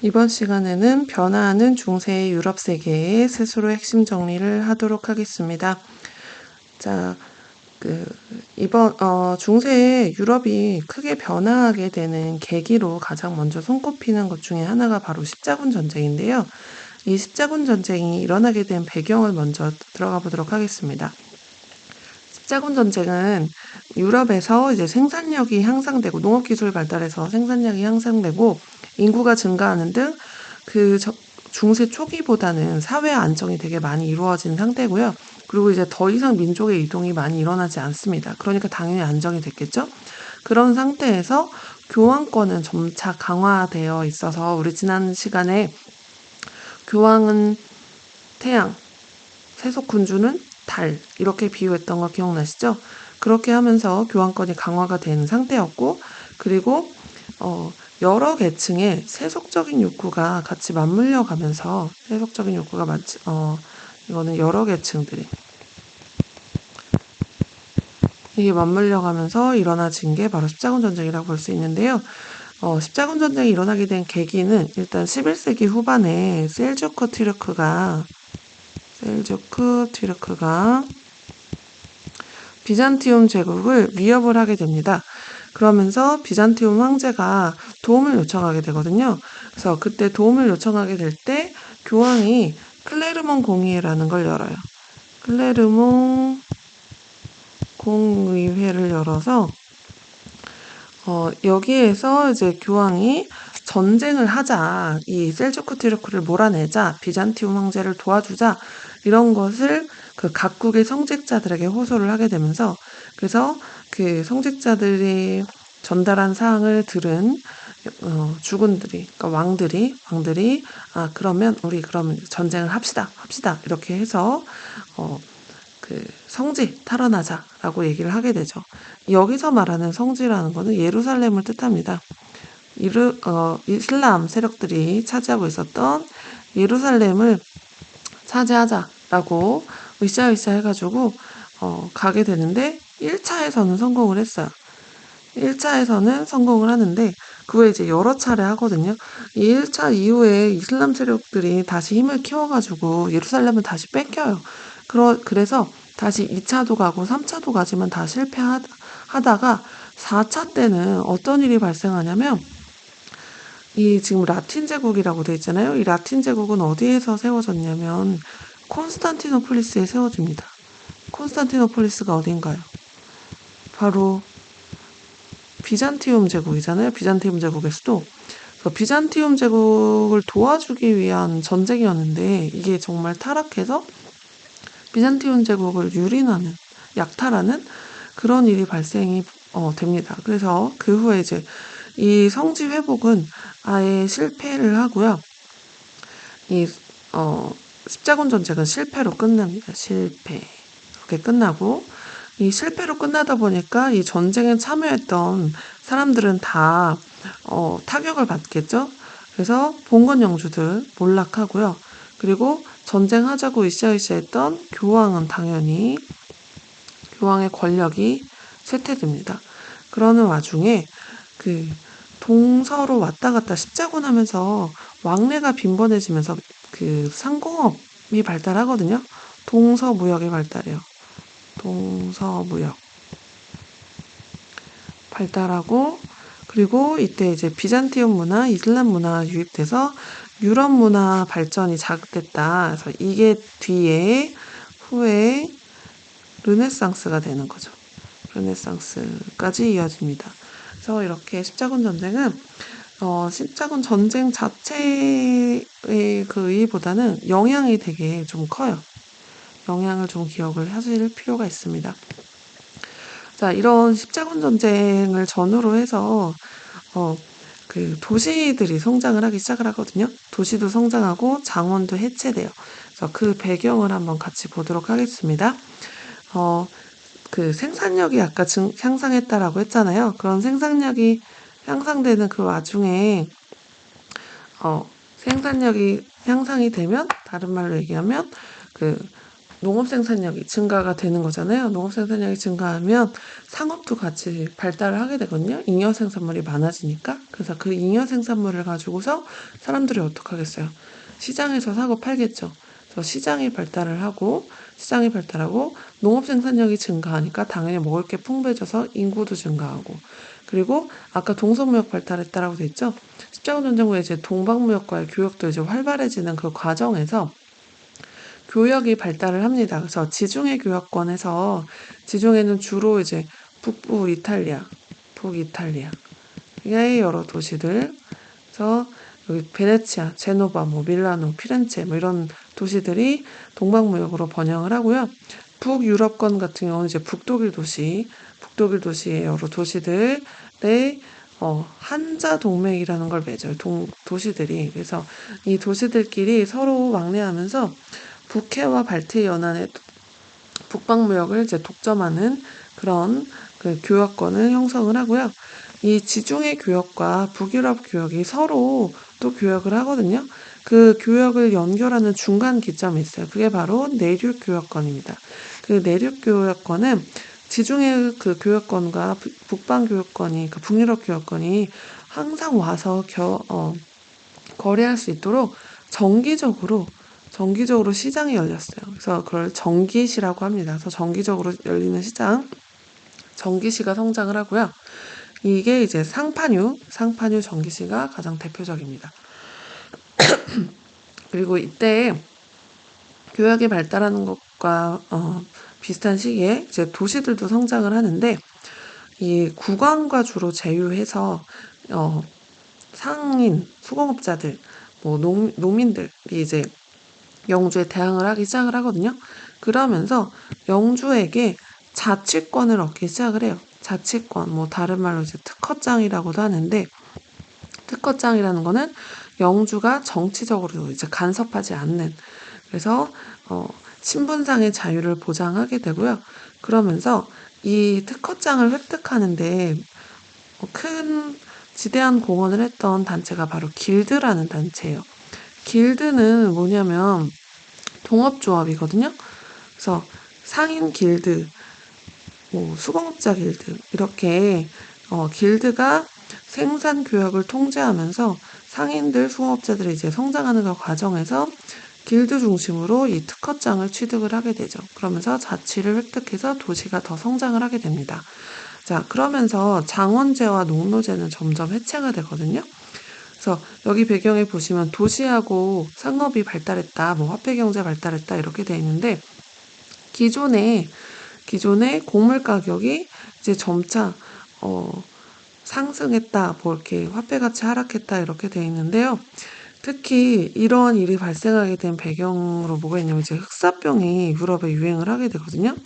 이번 시간에는 변화하는 중세의 유럽 세계의 스스로 핵심 정리를 하도록 하겠습니다. 자, 이번 중세의 유럽이 크게 변화하게 되는 계기로 가장 먼저 손꼽히는 것 중에 하나가 바로 십자군 전쟁인데요. 이 십자군 전쟁이 일어나게 된 배경을 먼저 들어가 보도록 하겠습니다. 십자군 전쟁은 유럽에서 이제 생산력이 향상되고 농업기술 발달해서 생산량이 향상되고 인구가 증가하는 등 중세 초기보다는 사회 안정이 되게 많이 이루어진 상태고요. 그리고 이제 더 이상 민족의 이동이 많이 일어나지 않습니다. 그러니까 당연히 안정이 됐겠죠. 그런 상태에서 교황권은 점차 강화되어 있어서 우리 지난 시간에 교황은 태양, 세속군주는 달 이렇게 비유했던 거 기억나시죠? 그렇게 하면서 교황권이 강화가 된 상태였고 그리고 여러 계층의 세속적인 욕구가 같이 맞물려 가면서 세속적인 욕구가 이거는 여러 계층들이 이게 맞물려 가면서 일어나진 게 바로 십자군 전쟁이라고 볼 수 있는데요. 십자군 전쟁이 일어나게 된 계기는 일단 11세기 후반에 셀주크 튀르크가 비잔티움 제국을 위협을 하게 됩니다. 그러면서 비잔티움 황제가 도움을 요청하게 되거든요. 그래서 그때 도움을 요청하게 될 때 교황이 클레르몬 공의회라는 걸 열어요. 클레르몬 공의회를 열어서 여기에서 이제 교황이 전쟁을 하자, 이 셀주크 튀르크를 몰아내자, 비잔티움 황제를 도와주자 이런 것을 그 각국의 성직자들에게 호소를 하게 되면서 그래서 그 성직자들이 전달한 사항을 들은 주군들이, 그러니까 왕들이 그러면 우리 그러면 전쟁을 합시다 이렇게 해서 성지 탈환하자라고 얘기를 하게 되죠. 여기서 말하는 성지라는 것은 예루살렘을 뜻합니다. 이슬람 세력들이 차지하고 있었던 예루살렘을 차지하자라고 으쌰으쌰 해가지고 가게 되는데 1차에서는 성공을 했어요. 1차에서는 성공을 하는데 그 후에 이제 여러 차례 하거든요. 이 1차 이후에 이슬람 세력들이 다시 힘을 키워가지고 예루살렘을 다시 뺏겨요. 그래서 다시 2차도 가고 3차도 가지만 다 실패하다가 4차 때는 어떤 일이 발생하냐면 이 지금 라틴 제국이라고 돼 있잖아요. 이 라틴 제국은 어디에서 세워졌냐면 콘스탄티노폴리스에 세워집니다. 콘스탄티노폴리스가 어딘가요? 바로 비잔티움 제국이잖아요. 비잔티움 제국의 수도. 그래서 비잔티움 제국을 도와주기 위한 전쟁이었는데 이게 정말 타락해서 비잔티움 제국을 약탈하는 그런 일이 발생이 됩니다. 그래서 그 후에 이제 이 성지 회복은 아예 실패를 하고요. 십자군 전쟁은 실패로 끝납니다. 실패. 이렇게 끝나고 이 실패로 끝나다 보니까 이 전쟁에 참여했던 사람들은 다 타격을 받겠죠. 그래서 봉건 영주들 몰락하고요. 그리고 전쟁하자고 으쌰으쌰 했던 교황은 당연히 교황의 권력이 쇠퇴됩니다. 그러는 와중에 그 동서로 왔다 갔다 십자군 하면서 왕래가 빈번해지면서 그 상공업이 발달하거든요. 동서무역이 발달해요. 동서무역 발달하고 그리고 이때 이제 비잔티움 문화, 이슬람 문화 유입돼서 유럽 문화 발전이 자극됐다. 그래서 이게 후에 르네상스가 되는 거죠. 르네상스까지 이어집니다. 그래서 이렇게 십자군 전쟁은 십자군 전쟁 자체의 그 의의보다는 영향이 되게 좀 커요. 영향을 좀 기억을 하실 필요가 있습니다. 자, 이런 십자군 전쟁을 전후로 해서 그 도시들이 성장을 하기 시작을 하거든요. 도시도 성장하고 장원도 해체돼요. 그래서 그 배경을 한번 같이 보도록 하겠습니다. 그 생산력이 아까 향상했다라고 했잖아요. 그런 생산력이 향상되는 그 와중에 생산력이 향상이 되면 다른 말로 얘기하면 그 농업 생산량이 증가가 되는 거잖아요. 농업 생산량이 증가하면 상업도 같이 발달을 하게 되거든요. 잉여 생산물이 많아지니까. 그래서 그 잉여 생산물을 가지고서 사람들이 어떻게 하겠어요? 시장에서 사고 팔겠죠. 그래서 시장이 발달하고 농업 생산량이 증가하니까 당연히 먹을 게 풍부해져서 인구도 증가하고, 그리고 아까 동서무역 발달했다라고 돼 있죠. 십자군 전쟁 후에 이제 동방무역과의 교역도 이제 활발해지는 그 과정에서 교역이 발달을 합니다. 그래서 지중해 교역권에서, 지중해는 주로 이제 북이탈리아의 여러 도시들, 그래서 여기 베네치아, 제노바, 뭐 밀라노, 피렌체 뭐 이런 도시들이 동방무역으로 번영을 하고요. 북유럽권 같은 경우는 이제 북독일 도시의 여러 도시들의 한자 동맹이라는 걸 맺어요. 도시들이. 그래서 이 도시들끼리 서로 왕래하면서 북해와 발트 연안의 북방무역을 이제 독점하는 그런 그 교역권을 형성을 하고요. 이 지중해 교역과 북유럽 교역이 서로 또 교역을 하거든요. 그 교역을 연결하는 중간 기점이 있어요. 그게 바로 내륙 교역권입니다. 그 내륙 교역권은 지중해 그 교역권과 북방 교역권이, 그 북유럽 교역권이 항상 와서 거래할 수 있도록 정기적으로 시장이 열렸어요. 그래서 그걸 정기시라고 합니다. 그래서 정기적으로 열리는 시장, 정기시가 성장을 하고요. 이게 이제 상파뉴 정기시가 가장 대표적입니다. 그리고 이때 교역이 발달하는 것과 비슷한 시기에 이제 도시들도 성장을 하는데, 이 국왕과 주로 제휴해서 상인, 수공업자들, 뭐 농민들이 이제 영주에 대항을 하기 시작을 하거든요. 그러면서 영주에게 자치권을 얻기 시작을 해요. 자치권, 뭐 다른 말로 이제 특허장이라고도 하는데, 특허장이라는 거는 영주가 정치적으로 이제 간섭하지 않는, 그래서 신분상의 자유를 보장하게 되고요. 그러면서 이 특허장을 획득하는데 큰 지대한 공헌을 했던 단체가 바로 길드라는 단체예요. 길드는 뭐냐면 동업조합이거든요. 그래서 상인 길드, 뭐 수공업자 길드, 이렇게 길드가 생산 교역을 통제하면서 상인들, 수공업자들이 이제 성장하는 그 과정에서 길드 중심으로 이 특허장을 취득을 하게 되죠. 그러면서 자치를 획득해서 도시가 더 성장을 하게 됩니다. 자, 그러면서 장원제와 농노제는 점점 해체가 되거든요. 그래서 여기 배경에 보시면 도시하고 상업이 발달했다, 뭐 화폐경제 발달했다 이렇게 돼 있는데, 기존에 곡물 가격이 이제 점차 상승했다, 뭐 이렇게 화폐 가치 하락했다 이렇게 돼 있는데요. 특히 이러한 일이 발생하게 된 배경으로 뭐가 있냐면 이제 흑사병이 유럽에 유행을 하게 되거든요.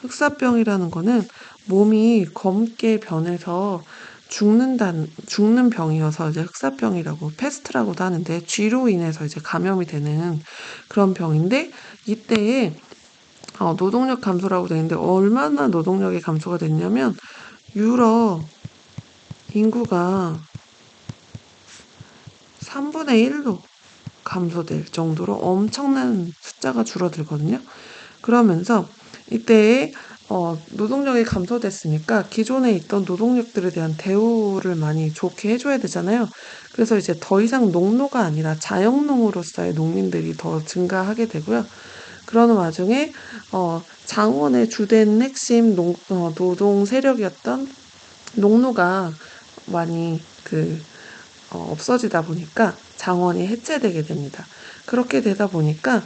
흑사병이라는 거는 몸이 검게 변해서 죽는 병이어서 이제 흑사병이라고, 패스트라고도 하는데, 쥐로 인해서 이제 감염이 되는 그런 병인데, 이때에 노동력 감소라고 되어 있는데, 얼마나 노동력이 감소가 됐냐면 유럽 인구가 3분의 1로 감소될 정도로 엄청난 숫자가 줄어들거든요. 그러면서 이때에 노동력이 감소됐으니까 기존에 있던 노동력들에 대한 대우를 많이 좋게 해줘야 되잖아요. 그래서 이제 더 이상 농노가 아니라 자영농으로서의 농민들이 더 증가하게 되고요. 그러는 와중에 장원의 주된 핵심 노동 세력이었던 농노가 많이 없어지다 보니까 장원이 해체되게 됩니다. 그렇게 되다 보니까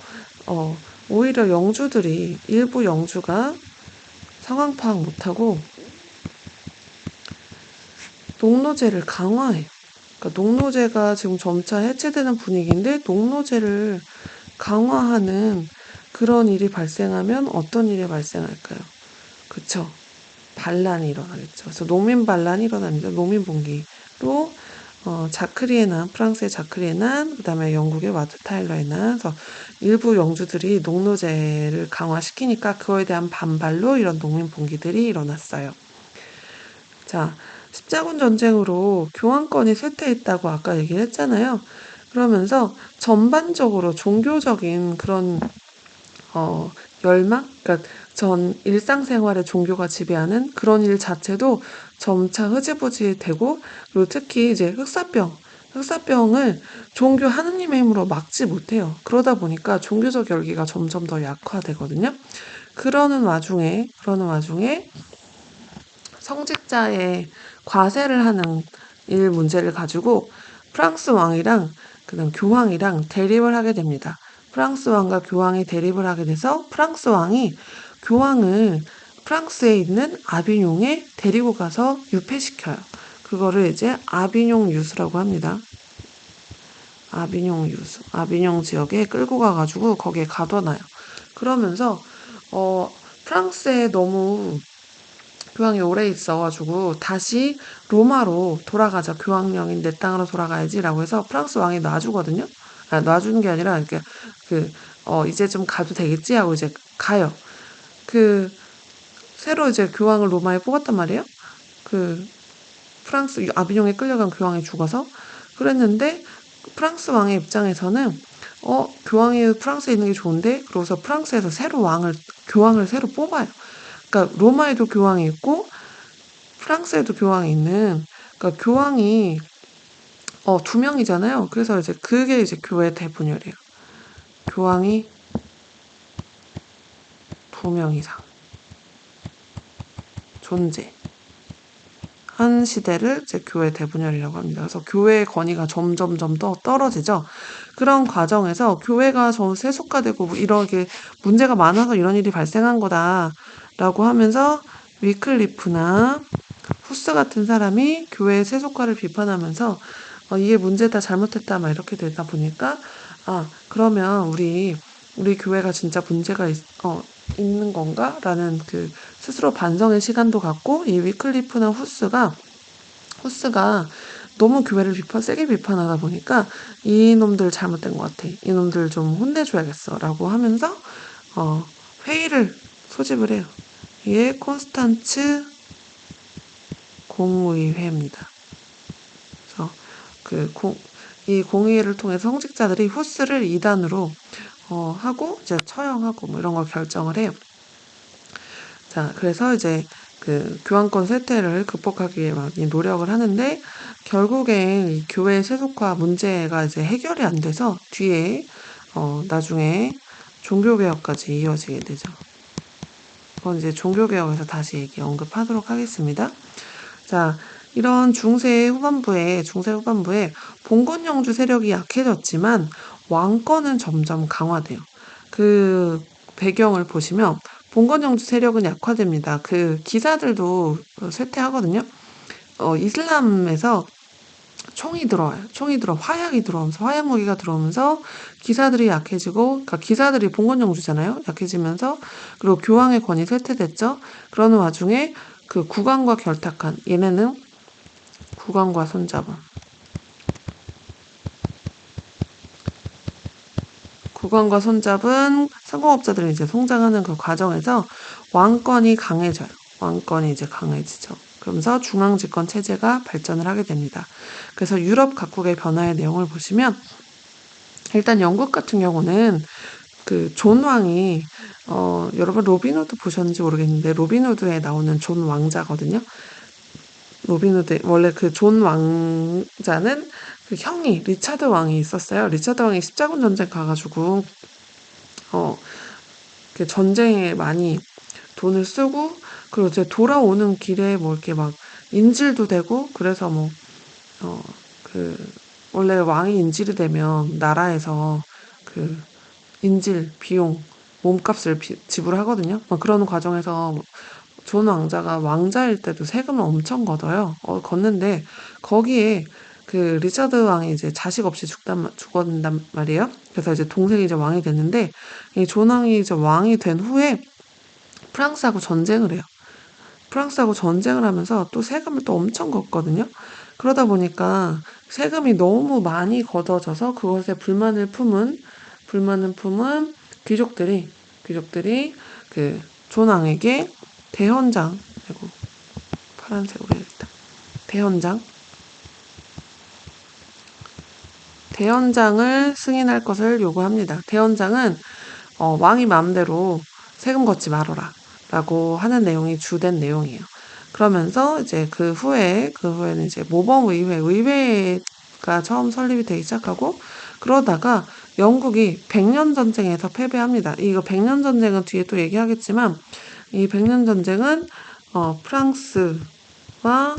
오히려 일부 영주가 상황 파악 못하고 농노제를 강화해요. 그러니까 농노제가 지금 점차 해체되는 분위기인데, 농노제를 강화하는 그런 일이 발생하면 어떤 일이 발생할까요? 그쵸? 반란이 일어나겠죠. 그래서 농민 반란이 일어납니다. 농민 봉기로 자크리의 난, 프랑스의 자크리의 난, 그 다음에 영국의 와트 타일러의 난, 그래서 일부 영주들이 농노제를 강화시키니까 그거에 대한 반발로 이런 농민 봉기들이 일어났어요. 자, 십자군 전쟁으로 교황권이 쇠퇴했다고 아까 얘기를 했잖아요. 그러면서 전반적으로 종교적인 그런 열망? 그러니까 전 일상생활에 종교가 지배하는 그런 일 자체도 점차 흐지부지 되고, 그리고 특히 이제 흑사병을 종교 하느님의 힘으로 막지 못해요. 그러다 보니까 종교적 열기가 점점 더 약화되거든요. 그러는 와중에 성직자의 과세를 하는 일 문제를 가지고 프랑스 왕이랑 그다음 교황이랑 대립을 하게 됩니다. 프랑스 왕과 교황이 대립을 하게 돼서 프랑스 왕이 교황을 프랑스에 있는 아비뇽에 데리고 가서 유폐시켜요. 그거를 이제 아비뇽 유수라고 합니다. 아비뇽 유수. 아비뇽 지역에 끌고 가가지고 거기에 가둬놔요. 그러면서 어, 프랑스에 너무 교황이 오래 있어가지고 다시 로마로 돌아가자. 교황령인 내 땅으로 돌아가야지라고 해서 프랑스 왕이 놔주거든요. 아, 놔주는 게 아니라 이렇게 이제 좀 가도 되겠지 하고 이제 가요. 그 새로 이제 교황을 로마에 뽑았단 말이에요. 그 프랑스 아비뇽에 끌려간 교황이 죽어서 그랬는데 프랑스 왕의 입장에서는 교황이 프랑스에 있는 게 좋은데 그러고서 프랑스에서 교황을 새로 뽑아요. 그러니까 로마에도 교황이 있고 프랑스에도 교황이 있는, 그러니까 교황이 두 명이잖아요. 그래서 이제 그게 이제 교회 대분열이에요. 교황이 두 명 이상 존재. 한 시대를 이제 교회 대분열이라고 합니다. 그래서 교회의 권위가 점점점 더 떨어지죠. 그런 과정에서 교회가 좀 세속화되고 뭐 이렇게 문제가 많아서 이런 일이 발생한 거다라고 하면서 위클리프나 후스 같은 사람이 교회의 세속화를 비판하면서 이게 문제다, 잘못했다, 막 이렇게 되다 보니까 그러면 우리 교회가 진짜 문제가 있는 건가? 라는 그 스스로 반성의 시간도 갖고 이 위클리프나 후스가 너무 교회를 세게 비판하다 보니까 이놈들 잘못된 것 같아. 이놈들 좀 혼내줘야겠어. 라고 하면서 회의를 소집을 해요. 이게 콘스탄츠 공의회입니다. 그래서 이 공의회를 통해서 성직자들이 후스를 2단으로 하고 이제 처형하고 뭐 이런 걸 결정을 해요. 자, 그래서 이제 그 교황권 쇠퇴를 극복하기 위해 많이 노력을 하는데 결국엔 이 교회 세속화 문제가 이제 해결이 안 돼서 뒤에 나중에 종교개혁까지 이어지게 되죠. 그건 이제 종교개혁에서 다시 언급하도록 하겠습니다. 자, 이런 중세 후반부에 봉건 영주 세력이 약해졌지만 왕권은 점점 강화돼요. 그 배경을 보시면 봉건 영주 세력은 약화됩니다. 그 기사들도 쇠퇴하거든요. 이슬람에서 화약이 들어오면서 화약 무기가 들어오면서 기사들이 약해지고, 그러니까 기사들이 봉건 영주잖아요. 약해지면서 그리고 교황의 권위 쇠퇴됐죠. 그러는 와중에 그 국왕과 결탁한 얘네는 국왕과 손잡은 상공업자들이 이제 성장하는 그 과정에서 왕권이 강해져요. 왕권이 이제 강해지죠. 그러면서 중앙집권 체제가 발전을 하게 됩니다. 그래서 유럽 각국의 변화의 내용을 보시면 일단 영국 같은 경우는 그 존 왕이 여러분 로빈후드 보셨는지 모르겠는데 로빈후드에 나오는 존 왕자거든요. 로빈후드 원래 그 존 왕자는 그 형이 리차드 왕이 있었어요. 리차드 왕이 십자군 전쟁 가가지고 그 전쟁에 많이 돈을 쓰고 그리고 이제 돌아오는 길에 뭐 이렇게 막 인질도 되고 그래서 그 원래 왕이 인질이 되면 나라에서 그 인질 비용 몸값을 지불하거든요. 막 그러는 과정에서 존 왕자가 왕자일 때도 세금을 엄청 걷어요. 걷는데 거기에 그 리차드 왕이 이제 자식 없이 죽었단 말이에요. 그래서 이제 동생이 이제 왕이 됐는데 이 존 왕이 이제 왕이 된 후에 프랑스하고 전쟁을 해요. 프랑스하고 전쟁을 하면서 또 세금을 또 엄청 걷거든요. 그러다 보니까 세금이 너무 많이 걷어져서 그것에 불만을 품은 귀족들이 그 존왕에게 대헌장, 아이고 파란색으로 해야겠다. 대헌장을 승인할 것을 요구합니다. 대헌장은 왕이 마음대로 세금 걷지 말아라 라고 하는 내용이 주된 내용이에요. 그러면서 이제 그 후에는 이제 의회가 처음 설립이 되기 시작하고, 그러다가 영국이 백년 전쟁에서 패배합니다. 이거 백년 전쟁은 뒤에 또 얘기하겠지만, 이 백년 전쟁은 프랑스와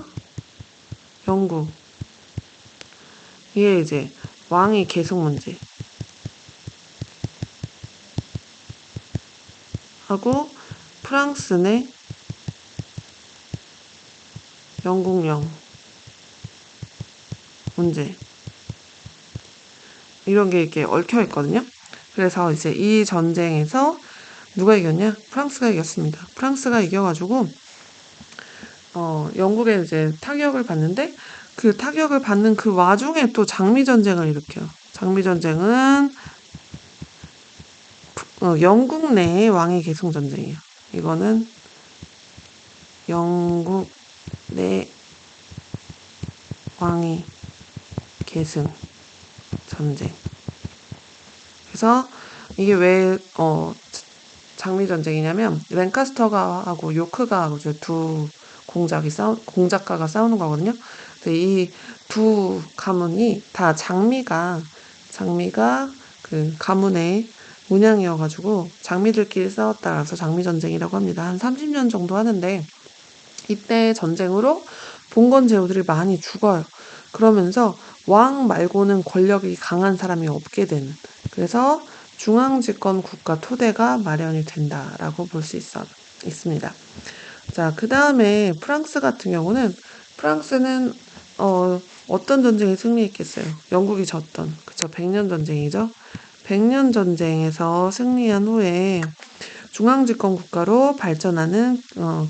영국, 이게 이제 왕위 계승 문제 하고, 프랑스 내 영국령 문제, 이런 게 이렇게 얽혀 있거든요. 그래서 이제 이 전쟁에서 누가 이겼냐? 프랑스가 이겼습니다. 프랑스가 이겨가지고 영국에 이제 타격을 받는데, 그 타격을 받는 그 와중에 또 장미전쟁을 일으켜요. 장미전쟁은 영국 내의 왕위 계승 전쟁이에요. 이거는 영국 내 왕위 계승 전쟁. 그래서 이게 왜 장미전쟁이냐면, 랭카스터가하고 요크가 이제 두 공작가가 싸우는 거거든요. 이 두 가문이 다 장미가 그 가문의 문양이어가지고 장미들끼리 싸웠다라서 장미전쟁이라고 합니다. 한 30년 정도 하는데, 이때 전쟁으로 봉건 제후들이 많이 죽어요. 그러면서 왕 말고는 권력이 강한 사람이 없게 되는, 그래서 중앙집권 국가 토대가 마련이 된다라고 볼 수 있습니다. 자, 그 다음에 프랑스 같은 경우는, 프랑스는 어떤 전쟁에 승리했겠어요? 영국이 졌던, 그쵸? 백년 전쟁이죠. 백년 전쟁에서 승리한 후에 중앙집권 국가로 발전하는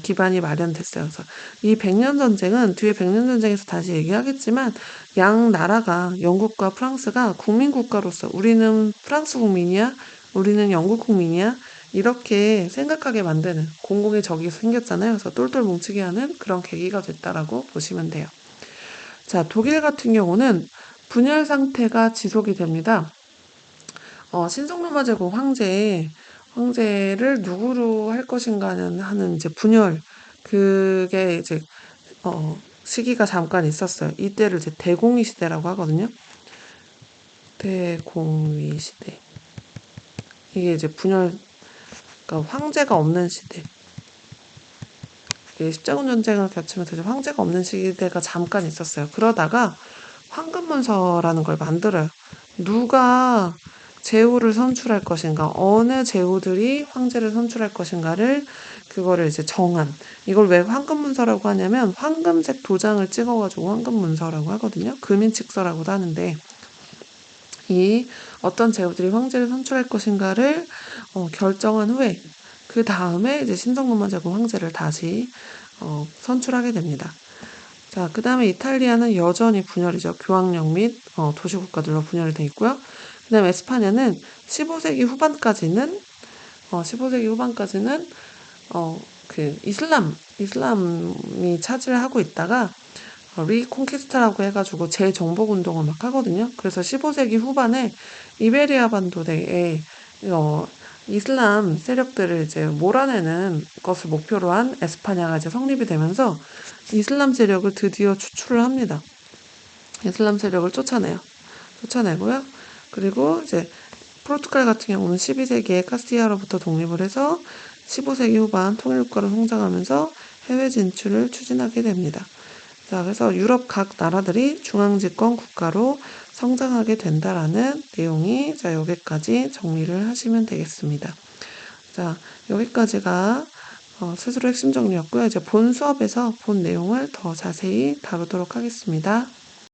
기반이 마련됐어요. 그래서 이 백년 전쟁은 뒤에 백년 전쟁에서 다시 얘기하겠지만, 양 나라가, 영국과 프랑스가 국민 국가로서 우리는 프랑스 국민이야, 우리는 영국 국민이야, 이렇게 생각하게 만드는 공공의 적이 생겼잖아요. 그래서 똘똘 뭉치게 하는 그런 계기가 됐다라고 보시면 돼요. 자, 독일 같은 경우는 분열 상태가 지속이 됩니다. 신성로마 제국 황제를 누구로 할 것인가는 하는 이제 분열, 그게 이제 시기가 잠깐 있었어요. 이때를 이제 대공위 시대라고 하거든요. 대공위 시대. 이게 이제 분열, 그러니까 황제가 없는 시대. 십자군 전쟁을 겹치면서 이제 황제가 없는 시대가 잠깐 있었어요. 그러다가 황금문서라는 걸 만들어요. 누가 제후를 선출할 것인가, 어느 제후들이 황제를 선출할 것인가를, 그거를 이제 정한, 이걸 왜 황금문서라고 하냐면, 황금색 도장을 찍어가지고 황금문서라고 하거든요. 금인칙서라고도 하는데, 이 어떤 제후들이 황제를 선출할 것인가를 결정한 후에, 그 다음에 이제 신성로마 제국 황제를 다시 선출하게 됩니다. 자, 그 다음에 이탈리아는 여전히 분열이죠. 교황령 및 도시국가들로 분열이 되어 있고요. 그 다음에 에스파냐는 15세기 후반까지는 그 이슬람이 차지를 하고 있다가 리콘키스타라고 해가지고 재정복 운동을 막 하거든요. 그래서 15세기 후반에 이베리아 반도대에 이슬람 세력들을 이제 몰아내는 것을 목표로 한 에스파냐가 이제 성립이 되면서 이슬람 세력을 드디어 추출을 합니다. 이슬람 세력을 쫓아내고요. 그리고 이제 포르투갈 같은 경우는 12세기에 카스티아로부터 독립을 해서 15세기 후반 통일국가로 성장하면서 해외 진출을 추진하게 됩니다. 자, 그래서 유럽 각 나라들이 중앙집권 국가로 성장하게 된다라는 내용이, 자, 여기까지 정리를 하시면 되겠습니다. 자, 여기까지가 스스로 핵심 정리였고요. 이제 본 수업에서 본 내용을 더 자세히 다루도록 하겠습니다.